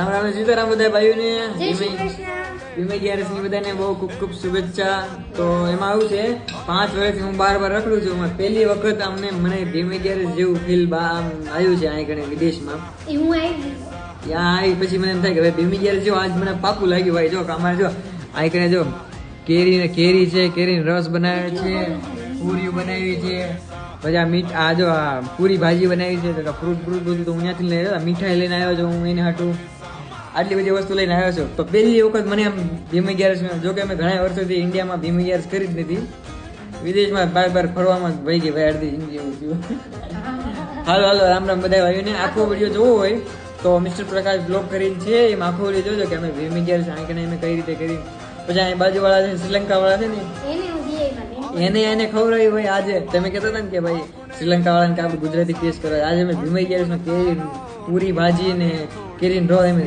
રામ રામ સીતારામ બધા ભાઈઓને ભીમે ગેરેજની બધાને બહુ ખૂબ ખૂબ શુભેચ્છા. તો એમાં આવું છે 5 વર્ષથી હું બાર રખડું છું. પહેલી વખત મને ભીમે ગેરેજ જેવું ફીલ આવ્યું છે અહીં કણે વિદેશમાં. ત્યાં આવી પછી મને એમ થાય કે ભાઈ ભીમે ગેરેજ જો આજ મને પાકું લાગ્યું ભાઈ. જો અમારે જો અહીં કણે જો કેરી છે, કેરીનો રસ બનાવ્યો છે, પૂરીઓ બનાવી છે, પછી આ આ જો આ પૂરી ભાજી બનાવી છે, તો ફ્રૂટ બધું તો હું ત્યાંથી લઈ આવ્યો. મીઠાઈ લઈને આવ્યો છું હું એને હાટું. આટલી બધી વસ્તુ લઈને આવ્યો છું. તો પહેલી વખત મને આમ ભીમે ગેરેજ, જો કે અમે ઘણા વર્ષોથી ઇન્ડિયામાં ભીમે ગેરેજ કરી જ નથી, વિદેશમાં બાર ફરવામાં ભાઈ ગઈ ભાઈ અડધી જિંદગી એવું થયું. હાલો રામ રામ બધા ભાઈઓને. આખો વિડીયો જોવો હોય તો મિસ્ટર પ્રકાશ બ્લોગ કરીને છે, એમ આખો વિડીયો જોજો કે અમે ભીમે ગેરેજ આંકને અમે કઈ રીતે કરી. પછી અહીં બાજુવાળા છે શ્રીલંકા વાળા છે ને, એને ખવડાવી ભાઈ. આજે તમે કહેતા હતા ને કે ભાઈ શ્રીલંકા વાળાને કે આપણે ગુજરાતી ટેસ્ટ કરવા, આજે અમે ભીમે ગેરેજમાં કેરી પૂરી ભાજી ને કેરીનો રસ એમ